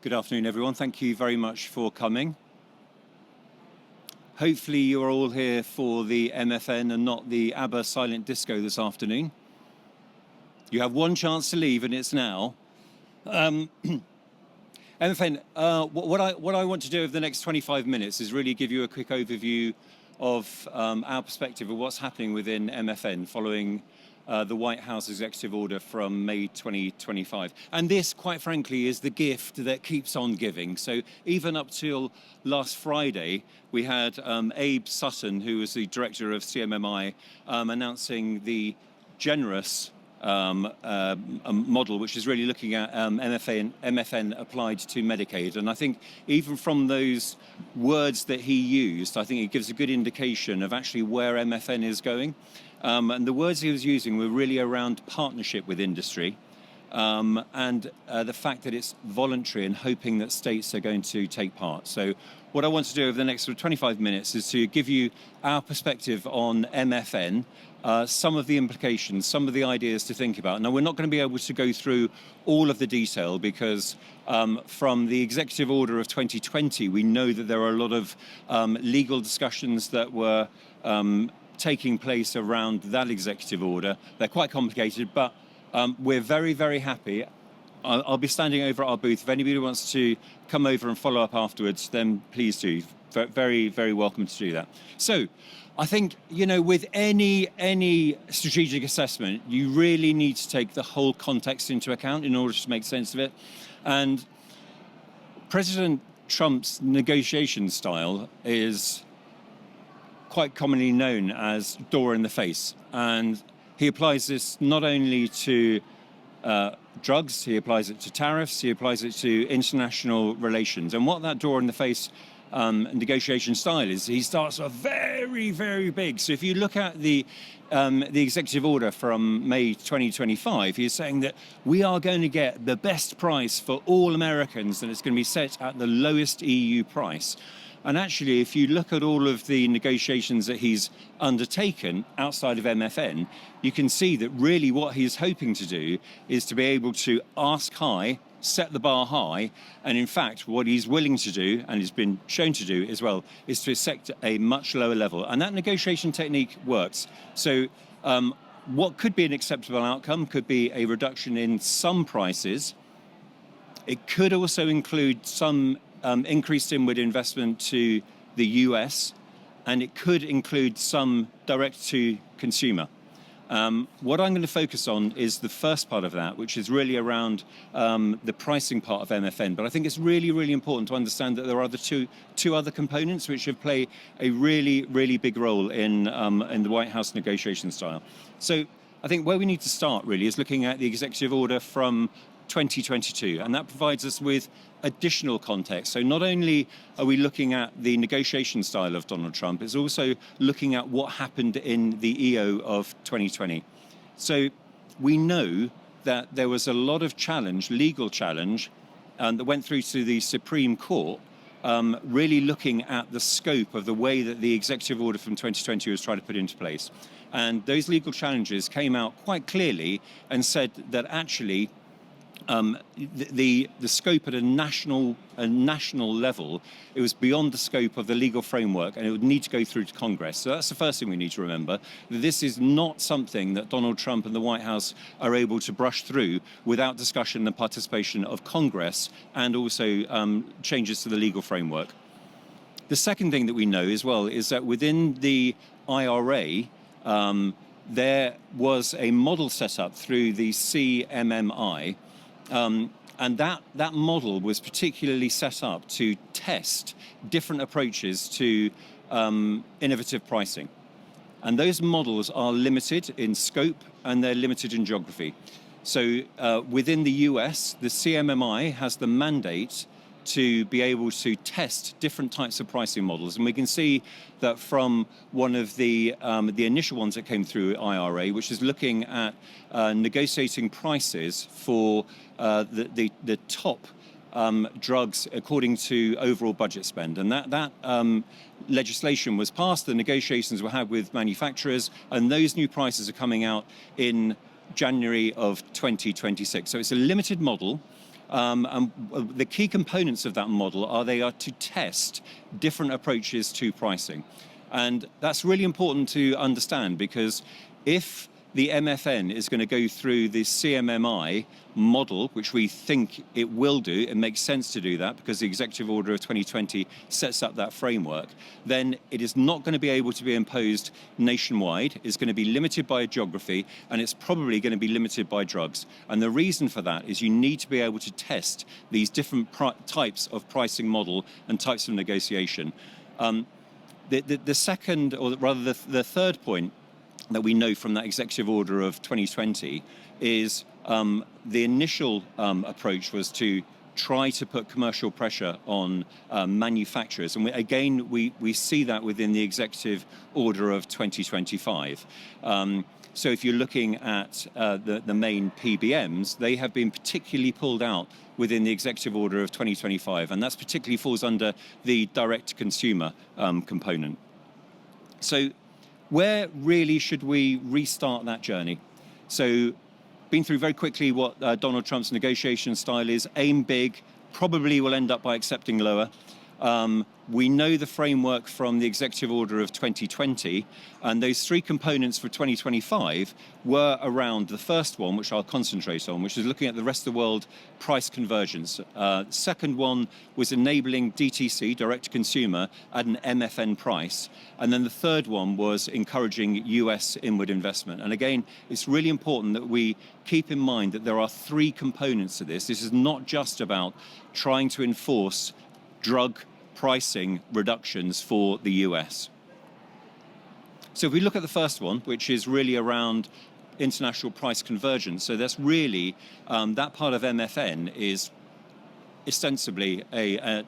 Good afternoon, everyone. Thank you very much for coming. Hopefully you're all here for the MFN and not the ABBA silent disco this afternoon. You have one chance to leave and it's now. MFN, what I want to do over the next 25 minutes is really give you a quick overview of our perspective of what's happening within MFN following the White House executive order from May 2025. And this, quite frankly, is the gift that keeps on giving. So even up till last Friday, we had Abe Sutton, who was the director of CMMI, announcing the generous model, which is really looking at MFN applied to Medicaid. And I think even from those words that he used, I think it gives a good indication of actually where MFN is going. And the words he was using were really around partnership with industry and the fact that it's voluntary and hoping that states are going to take part. So what I want to do over the next 25 minutes is to give you our perspective on MFN, some of the implications, some of the ideas to think about. Now, we're not going to be able to go through all of the detail because from the executive order of 2020, we know that there are a lot of legal discussions that were taking place around that executive order. They're quite complicated, but we're very, very happy. I'll be standing over at our booth. If anybody wants to come over and follow up afterwards, then please do. Very, very welcome to do that. So I think, you know, with any strategic assessment, you really need to take the whole context into account in order to make sense of it. And President Trump's negotiation style is quite commonly known as door in the face. And he applies this not only to drugs, he applies it to tariffs, he applies it to international relations. And what that door in the face negotiation style is, he starts off very, very big. So if you look at the executive order from May 2025, he's saying that we are going to get the best price for all Americans and it's going to be set at the lowest EU price. And actually, if you look at all of the negotiations that he's undertaken outside of MFN, you can see that really what he's hoping to do is to be able to ask high, set the bar high, and in fact, what he's willing to do, and has been shown to do as well, is to set a much lower level. And that negotiation technique works. So what could be an acceptable outcome could be a reduction in some prices. It could also include some increased inward investment to the US, and it could include some direct to consumer. What I'm going to focus on is the first part of that, which is really around the pricing part of MFN. But I think it's really, really important to understand that there are the two other components which have played a really, really big role in the White House negotiation style. So I think where we need to start really is looking at the executive order from 2022, and that provides us with additional context. So not only are we looking at the negotiation style of Donald Trump, it's also looking at what happened in the EO of 2020. So we know that there was a lot of challenge, legal challenge, that went through to the Supreme Court, really looking at the scope of the way that the executive order from 2020 was trying to put into place. And those legal challenges came out quite clearly and said that actually the scope at a national level, it was beyond the scope of the legal framework, and it would need to go through to Congress. So that's the first thing we need to remember. This is not something that Donald Trump and the White House are able to brush through without discussion and participation of Congress and also changes to the legal framework. The second thing that we know as well is that within the IRA, there was a model set up through the CMMI. And that model was particularly set up to test different approaches to innovative pricing. And those models are limited in scope and they're limited in geography. So within the US, the CMMI has the mandate to be able to test different types of pricing models. And we can see that from one of the initial ones that came through IRA, which is looking at negotiating prices for the top drugs according to overall budget spend. And that legislation was passed, the negotiations were had with manufacturers, and those new prices are coming out in January of 2026. So it's a limited model. And the key components of that model they are to test different approaches to pricing. And that's really important to understand, because if the MFN is going to go through the CMMI model, which we think it will do, it makes sense to do that because the Executive Order of 2020 sets up that framework, then it is not going to be able to be imposed nationwide. It's going to be limited by geography, and it's probably going to be limited by drugs. And the reason for that is you need to be able to test these different types of pricing model and types of negotiation. The second, or rather the third point that we know from that Executive Order of 2020 is the initial approach was to try to put commercial pressure on manufacturers. And we see that within the Executive Order of 2025. So if you're looking at the main PBMs, they have been particularly pulled out within the Executive Order of 2025, and that particularly falls under the direct-to-consumer component. So where really should we restart that journey? So been through very quickly what Donald Trump's negotiation style is. Aim big, probably will end up by accepting lower. We know the framework from the Executive Order of 2020, and those three components for 2025 were around the first one, which I'll concentrate on, which is looking at the rest of the world price convergence. Second one was enabling DTC, direct to consumer, at an MFN price. And then the third one was encouraging US inward investment. And again, it's really important that we keep in mind that there are three components to this. This is not just about trying to enforce drug pricing reductions for the US. So if we look at the first one, which is really around international price convergence, so that's really, that part of MFN is ostensibly an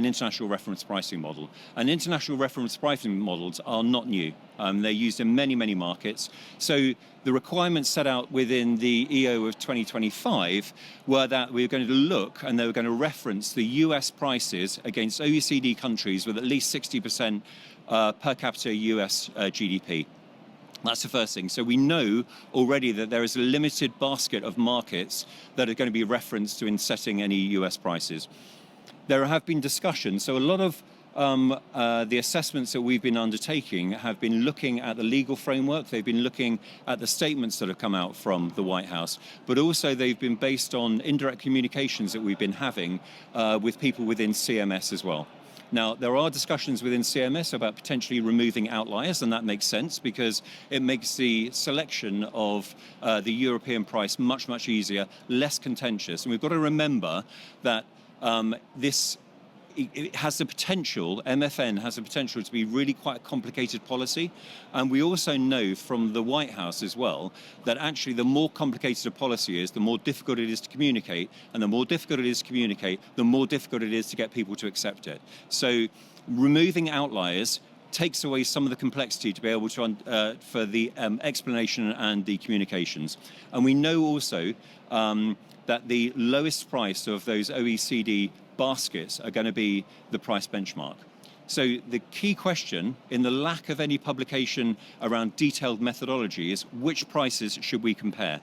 international reference pricing model. And international reference pricing models are not new. They're used in many, many markets. So the requirements set out within the EO of 2025 were that we were going to look and they were going to reference the US prices against OECD countries with at least 60% per capita US GDP. That's the first thing. So we know already that there is a limited basket of markets that are going to be referenced to in setting any US prices. There have been discussions. So a lot of the assessments that we've been undertaking have been looking at the legal framework. They've been looking at the statements that have come out from the White House, but also they've been based on indirect communications that we've been having with people within CMS as well. Now, there are discussions within CMS about potentially removing outliers, and that makes sense because it makes the selection of the European price much, much easier, less contentious. And we've got to remember that it has the potential, MFN has the potential to be really quite a complicated policy. And we also know from the White House as well that actually the more complicated a policy is, the more difficult it is to communicate. And the more difficult it is to communicate, the more difficult it is to get people to accept it. So removing outliers takes away some of the complexity to be able to, for the explanation and the communications. And we know also that the lowest price of those OECD baskets are going to be the price benchmark. So the key question in the lack of any publication around detailed methodology is which prices should we compare?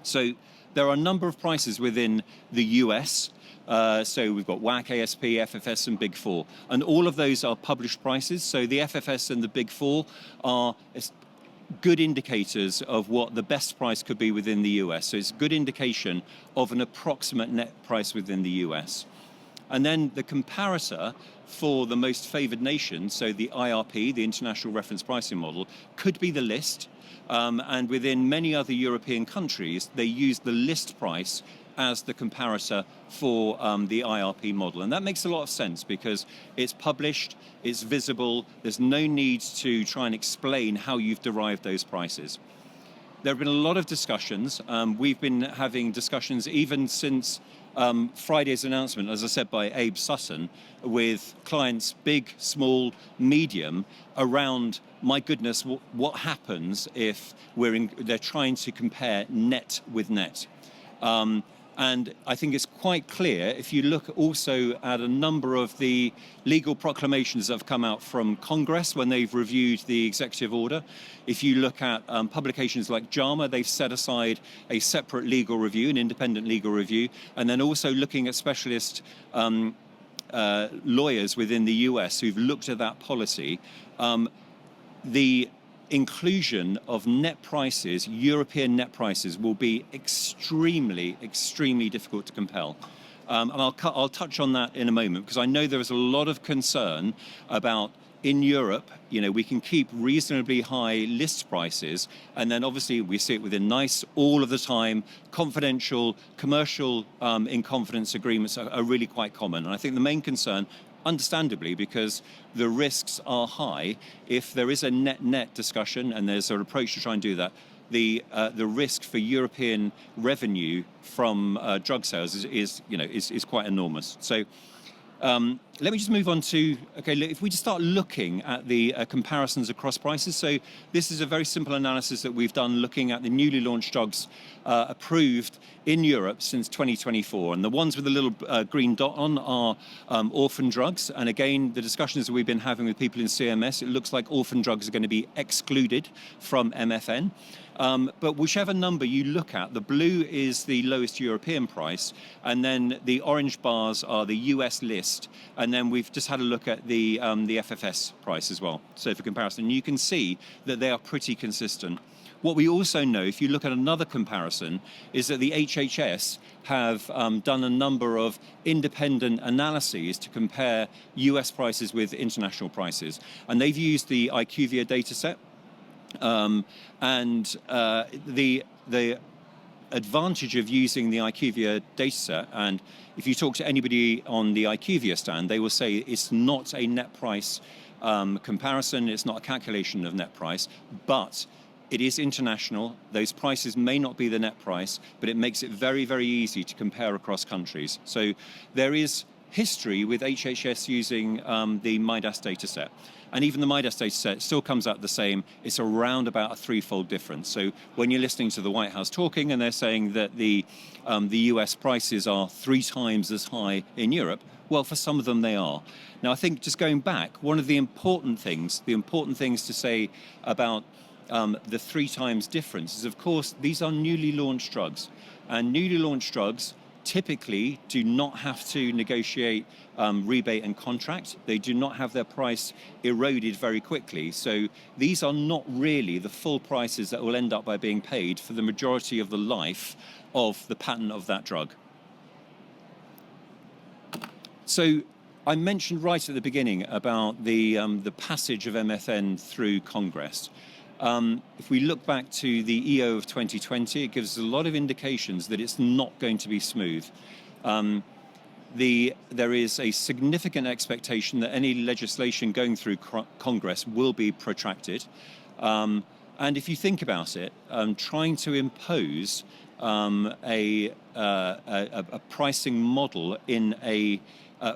So there are a number of prices within the US. So we've got WAC, ASP, FFS, and Big Four. And all of those are published prices. So the FFS and the Big Four are good indicators of what the best price could be within the US. So it's a good indication of an approximate net price within the US. And then the comparator for the most favored nation, so the IRP, the International Reference Pricing Model, could be the list. And within many other European countries, they use the list price as the comparator for the IRP model. And that makes a lot of sense because it's published, it's visible, there's no need to try and explain how you've derived those prices. There have been a lot of discussions. We've been having discussions even since Friday's announcement, as I said, by Abe Sutton, with clients big, small, medium, around, my goodness, what happens if they're trying to compare net with net. And I think it's quite clear, if you look also at a number of the legal proclamations that have come out from Congress when they've reviewed the executive order, if you look at publications like JAMA, they've set aside a separate legal review, an independent legal review, and then also looking at specialist lawyers within the US who've looked at that policy. The inclusion of net prices, European net prices, will be extremely, extremely difficult to compel. And I'll touch on that in a moment, because I know there is a lot of concern about, in Europe, we can keep reasonably high list prices, and then obviously we see it within NICE all of the time. Confidential, commercial in confidence agreements are really quite common. And I think the main concern, understandably, because the risks are high, if there is a net discussion and there's an approach to try and do that, the risk for European revenue from drug sales is quite enormous. So let me just move on to, if we just start looking at the comparisons across prices. So this is a very simple analysis that we've done looking at the newly launched drugs approved in Europe since 2024. And the ones with the little green dot on are orphan drugs. And again, the discussions that we've been having with people in CMS, it looks like orphan drugs are going to be excluded from MFN. But whichever number you look at, the blue is the lowest European price, and then the orange bars are the US list, and then we've just had a look at the FFS price as well. So for comparison, you can see that they are pretty consistent. What we also know, if you look at another comparison, is that the HHS have done a number of independent analyses to compare US prices with international prices, and they've used the IQVIA dataset. The advantage of using the IQVIA dataset, and if you talk to anybody on the IQVIA stand, they will say it's not a net price comparison, it's not a calculation of net price, but it is international. Those prices may not be the net price, but it makes it very, very easy to compare across countries. So there is history with HHS using the MIDAS dataset. And even the MIDAS dataset still comes out the same. It's around about a threefold difference. So when you're listening to the White House talking and they're saying that the US prices are 3 times as high in Europe, well, for some of them they are. Now, I think just going back, one of the important things to say about the 3 times difference is, of course, these are newly launched drugs. And newly launched drugs typically do not have to negotiate rebate and contract. They do not have their price eroded very quickly. So these are not really the full prices that will end up by being paid for the majority of the life of the patent of that drug. So I mentioned right at the beginning about the passage of MFN through Congress. If we look back to the EO of 2020, it gives us a lot of indications that it's not going to be smooth. There is a significant expectation that any legislation going through Congress will be protracted. And if you think about it, trying to impose a pricing model in a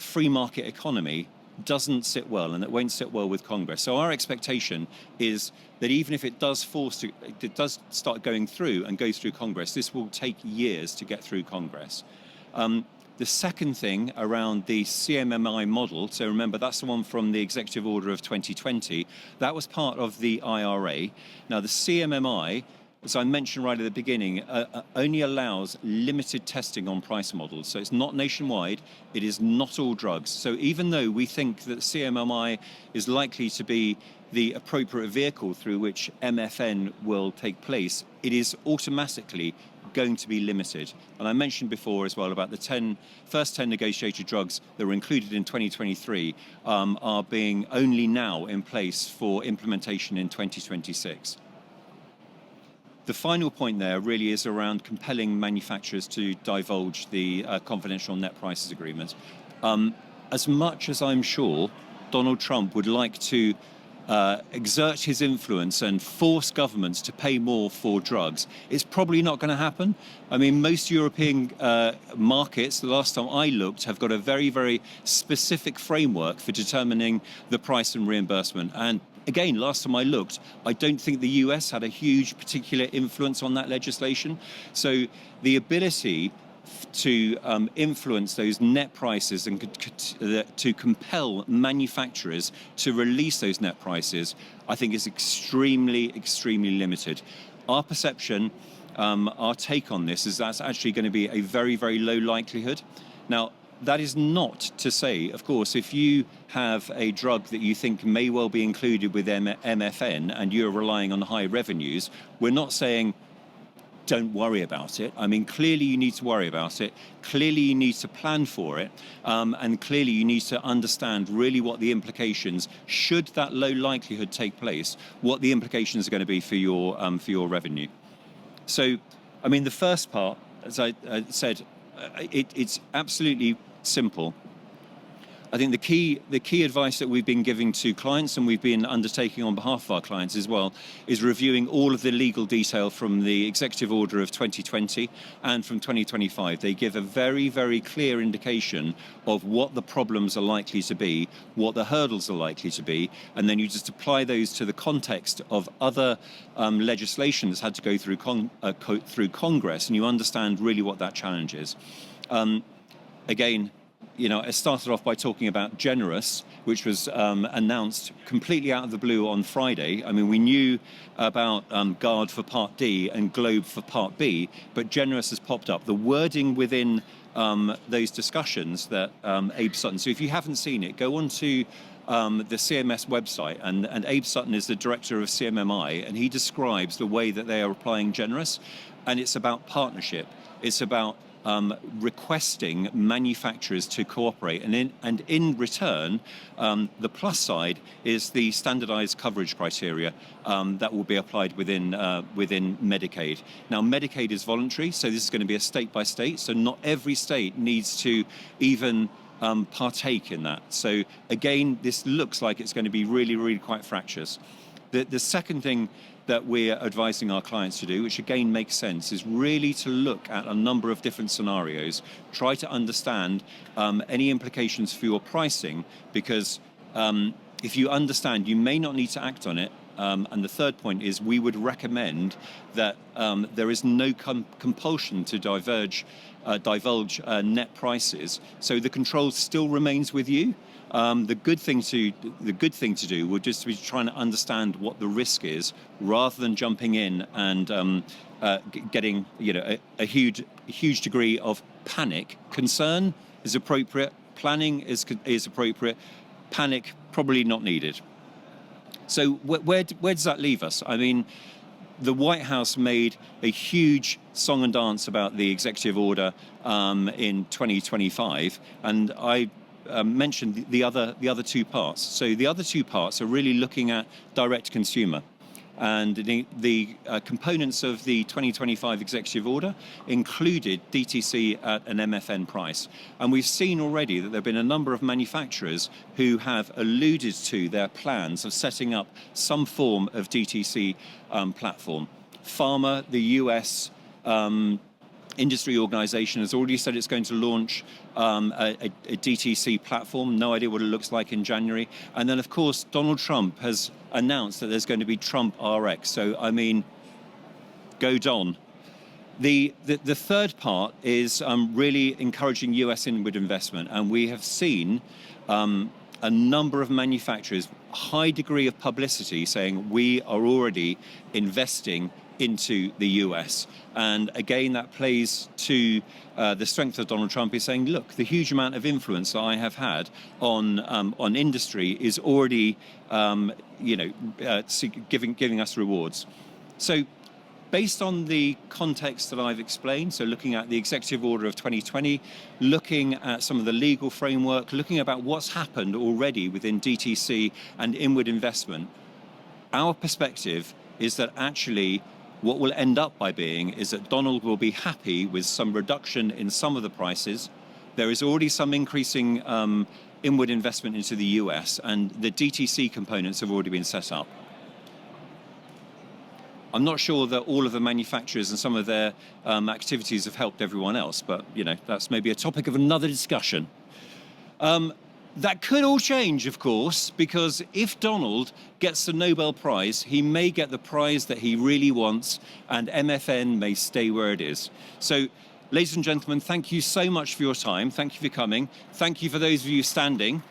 free market economy doesn't sit well, and it won't sit well with Congress. So our expectation is that even if it does start going through and goes through Congress, this will take years to get through Congress. The second thing around the CMMI model, so remember that's the one from the Executive Order of 2020, that was part of the IRA. Now the CMMI, as I mentioned right at the beginning, only allows limited testing on price models. So it's not nationwide, it is not all drugs. So even though we think that CMMI is likely to be the appropriate vehicle through which MFN will take place, it is automatically going to be limited. And I mentioned before as well about the first 10 negotiated drugs that were included in 2023 are being only now in place for implementation in 2026. The final point there really is around compelling manufacturers to divulge the confidential net prices agreement. As much as I'm sure Donald Trump would like to exert his influence and force governments to pay more for drugs, it's probably not going to happen. I mean, most European markets, the last time I looked, have got a very, very specific framework for determining the price and reimbursement. And again, last time I looked, I don't think the US had a huge particular influence on that legislation. So the ability to influence those net prices and to compel manufacturers to release those net prices, I think is extremely, extremely limited. Our perception, our take on this is that's actually going to be a very, very low likelihood. Now, that is not to say, of course, if you have a drug that you think may well be included with MFN and you're relying on high revenues, we're not saying don't worry about it. I mean, clearly you need to worry about it. Clearly you need to plan for it. And clearly you need to understand really what the implications, should that low likelihood take place, what the implications are going to be for your revenue. So, I mean, the first part, as I said, it's absolutely simple. I think the key advice that we've been giving to clients and we've been undertaking on behalf of our clients as well is reviewing all of the legal detail from the executive order of 2020 and from 2025. They give a very, very clear indication of what the problems are likely to be, what the hurdles are likely to be, and then you just apply those to the context of other legislation that's had to go through Congress, and you understand really what that challenge is. Again, you know, I started off by talking about Generous, which was announced completely out of the blue on Friday. I mean, we knew about Guard for Part D and Globe for Part B, but Generous has popped up. The wording within those discussions that Abe Sutton, so if you haven't seen it, go on to the CMS website, and Abe Sutton is the director of CMMI, and he describes the way that they are applying Generous, and it's about partnership. It's about requesting manufacturers to cooperate, and in return, the plus side is the standardized coverage criteria that will be applied within Medicaid. Now, Medicaid is voluntary, so this is going to be a state by state, so not every state needs to even partake in that. So again, this looks like it's going to be really, really quite fractious. The second thing that we're advising our clients to do, which again makes sense, is really to look at a number of different scenarios, try to understand any implications for your pricing, because if you understand, you may not need to act on it. And the third point is we would recommend that there is no compulsion to divulge net prices, so the control still remains with you. The good thing to do would just be trying to understand what the risk is, rather than jumping in and getting, you know, a huge degree of panic. Concern is appropriate. Planning is appropriate. Panic probably not needed. So where does that leave us? I mean, the White House made a huge song and dance about the executive order in 2025, and I mentioned the other two parts. So the other two parts are really looking at direct consumer. And the components of the 2025 executive order included DTC at an MFN price. And we've seen already that there have been a number of manufacturers who have alluded to their plans of setting up some form of DTC platform. Pharma, the US industry organization, has already said it's going to launch a DTC platform. No idea what it looks like in January. And then, of course, Donald Trump has announced that there's going to be Trump RX. So, I mean, go Don. The third part is really encouraging US inward investment. And we have seen a number of manufacturers, high degree of publicity, saying we are already investing into the US. And again, that plays to the strength of Donald Trump. Is saying, look, the huge amount of influence that I have had on industry is already, giving us rewards. So, based on the context that I've explained, so looking at the executive order of 2020, looking at some of the legal framework, looking about what's happened already within DTC and inward investment, our perspective is that actually what will end up by being is that Donald will be happy with some reduction in some of the prices. There is already some increasing inward investment into the US, and the DTC components have already been set up. I'm not sure that all of the manufacturers and some of their activities have helped everyone else, but you know, that's maybe a topic of another discussion. That could all change, of course, because if Donald gets the Nobel Prize, he may get the prize that he really wants, and MFN may stay where it is. So Ladies and gentlemen, thank you so much for your time. Thank you for coming. Thank you for those of you standing.